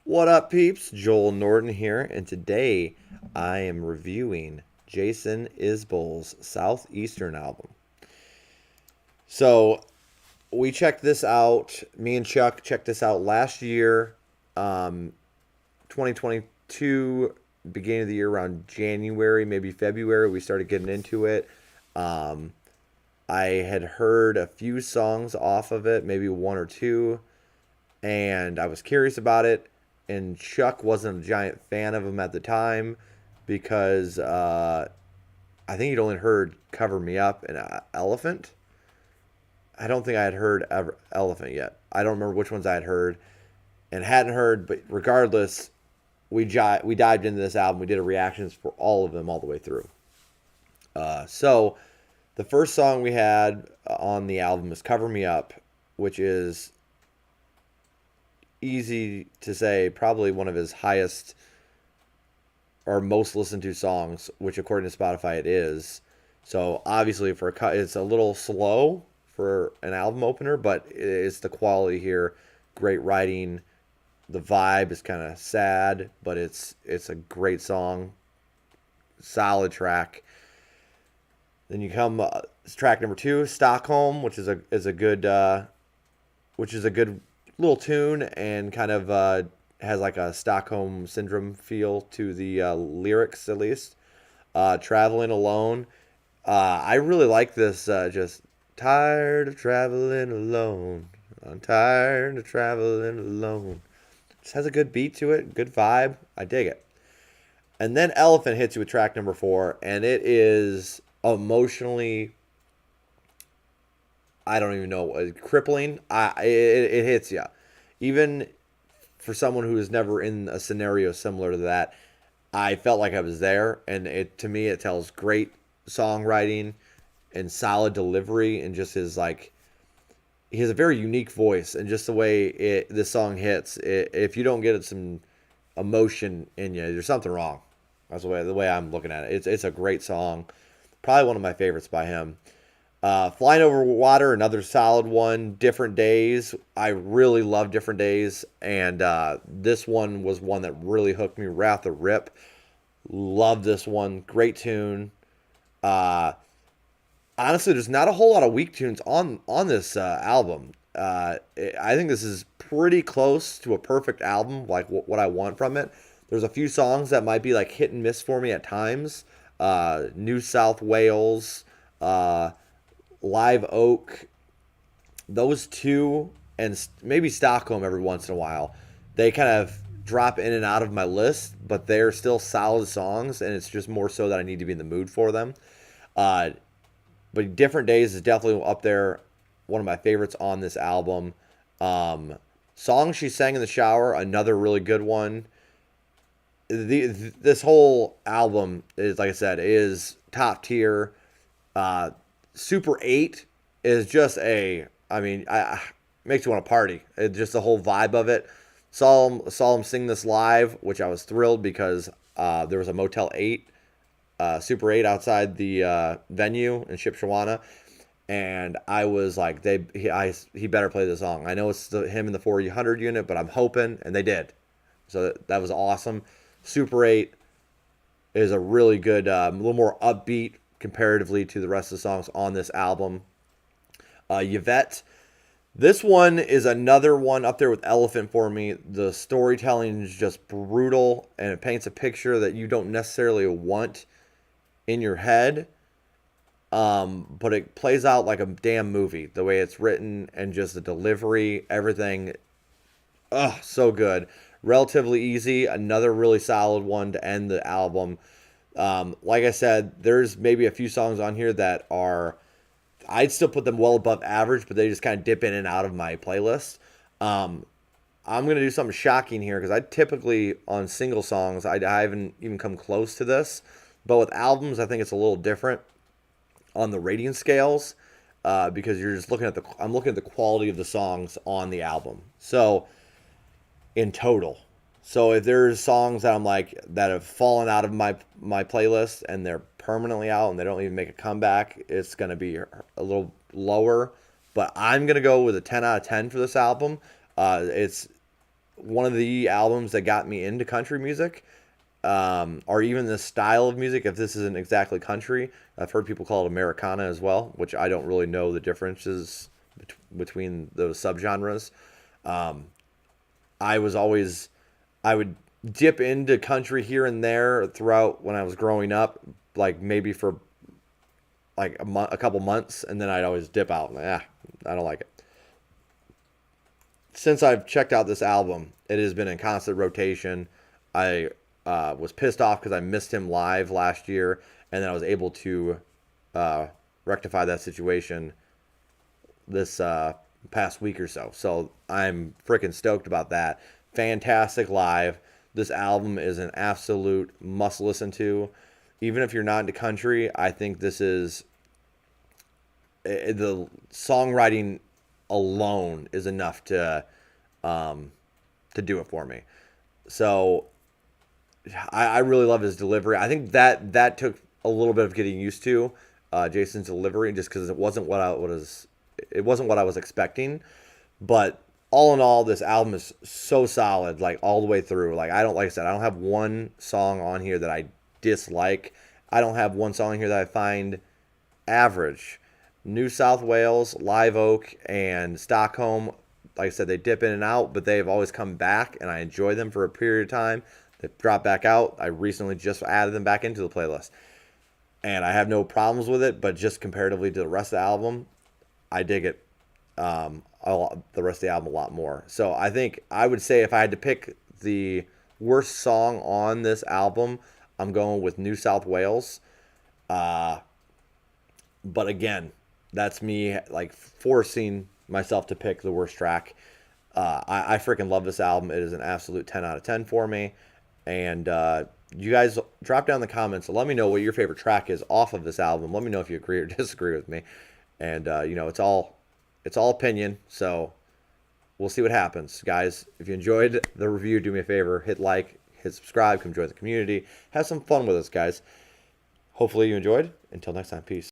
What up, peeps? Joel Norton here, and today I am reviewing Jason Isbell's Southeastern album. So, we checked this out, me and Chuck checked this out last year, 2022, beginning of the year around January, maybe February. We started getting into it. Um, I had heard a few songs off of it, maybe one or two, and I was curious about it. And Chuck wasn't a giant fan of him at the time because I think he'd only heard "Cover Me Up" and "Elephant." I don't think I had heard "Elephant" yet. I don't remember which ones I had heard and hadn't heard, but regardless, we dived into this album. We did a reactions for all of them all the way through. So the first song we had on the album is "Cover Me Up," which is easy to say probably one of his highest or most listened to songs, which according to Spotify it is. So obviously for a cut, it's a little slow for an album opener, but it's the quality here. Great writing. The vibe is kind of sad, but it's a great song. Solid track. Then you come track number 2, Stockholm, which is a good little tune and kind of has like a Stockholm syndrome feel to the lyrics at least. Traveling Alone. I really like this. Just tired of traveling alone. I'm tired of traveling alone. Just has a good beat to it, good vibe. I dig it. And then Elephant hits you with track number 4, and it is emotionally, I don't even know, crippling. It hits you. Even for someone who is never in a scenario similar to that, I felt like I was there, and to me it tells great songwriting and solid delivery, and just he has a very unique voice, and just the way this song hits, if you don't get some emotion in you, there's something wrong. That's the way I'm looking at it. It's a great song, probably one of my favorites by him. Flying Over Water, another solid one. Different Days. I really love Different Days. And this one was one that really hooked me right off the rip. Love this one. Great tune. Honestly, there's not a whole lot of weak tunes on this album. I think this is pretty close to a perfect album, like what I want from it. There's a few songs that might be like hit and miss for me at times. New South Wales. Live Oak, those two, and maybe Stockholm every once in a while, they kind of drop in and out of my list, but they're still solid songs, and it's just more so that I need to be in the mood for them. But Different Days is definitely up there, one of my favorites on this album. Song She Sang in the Shower, another really good one. This whole album is, like I said, is top tier. Super 8 is just makes you want to party. Just the whole vibe of it. Saw him sing this live, which I was thrilled because there was a Motel 8, Super 8 outside the venue in Shipshewana, and I was like, he better play this song. I know it's him in the 400 unit, but I'm hoping, and they did. So that was awesome. Super 8 is a really good, a little more upbeat comparatively to the rest of the songs on this album. Yvette. This one is another one up there with Elephant for me. The storytelling is just brutal, and it paints a picture that you don't necessarily want in your head. But it plays out like a damn movie. The way it's written and just the delivery, everything. So good. Relatively Easy, another really solid one to end the album. Like I said, there's maybe a few songs on here that I'd still put them well above average, but they just kind of dip in and out of my playlist. I'm going to do something shocking here because I typically, on single songs, I haven't even come close to this. But with albums, I think it's a little different on the rating scales because you're just I'm looking at the quality of the songs on the album. So, in total. So if there's songs that I'm like that have fallen out of my playlist and they're permanently out and they don't even make a comeback, it's gonna be a little lower. But I'm gonna go with a 10 out of 10 for this album. It's one of the albums that got me into country music, or even the style of music. If this isn't exactly country, I've heard people call it Americana as well, which I don't really know the differences between those subgenres. Um, I was always, I would dip into country here and there throughout when I was growing up, like maybe for like a couple months, and then I'd always dip out. I don't like it. Since I've checked out this album, it has been in constant rotation. I was pissed off because I missed him live last year, and then I was able to uh, rectify that situation this past week or so. So I'm freaking stoked about that. Fantastic live. This album is an absolute must listen to. Even if you're not into country, I think this is the songwriting alone is enough to do it for me. So I really love his delivery. I think that took a little bit of getting used to, Jason's delivery, just because it wasn't what I was expecting. But all in all, this album is so solid, like all the way through. Like I said, I don't have one song on here that I dislike. I don't have one song here that I find average. New South Wales, Live Oak, and Stockholm, like I said, they dip in and out, but they've always come back, and I enjoy them for a period of time. They've dropped back out. I recently just added them back into the playlist, and I have no problems with it, but just comparatively to the rest of the album, I dig it the rest of the album a lot more. So I think I would say if I had to pick the worst song on this album, I'm going with New South Wales. But again, that's me like forcing myself to pick the worst track. I freaking love this album. It is an absolute 10 out of 10 for me. And you guys drop down in the comments and let me know what your favorite track is off of this album. Let me know if you agree or disagree with me. And it's all opinion. So we'll see what happens, guys. If you enjoyed the review, do me a favor, hit like, hit subscribe, come join the community, have some fun with us, guys. Hopefully you enjoyed. Until next time, peace.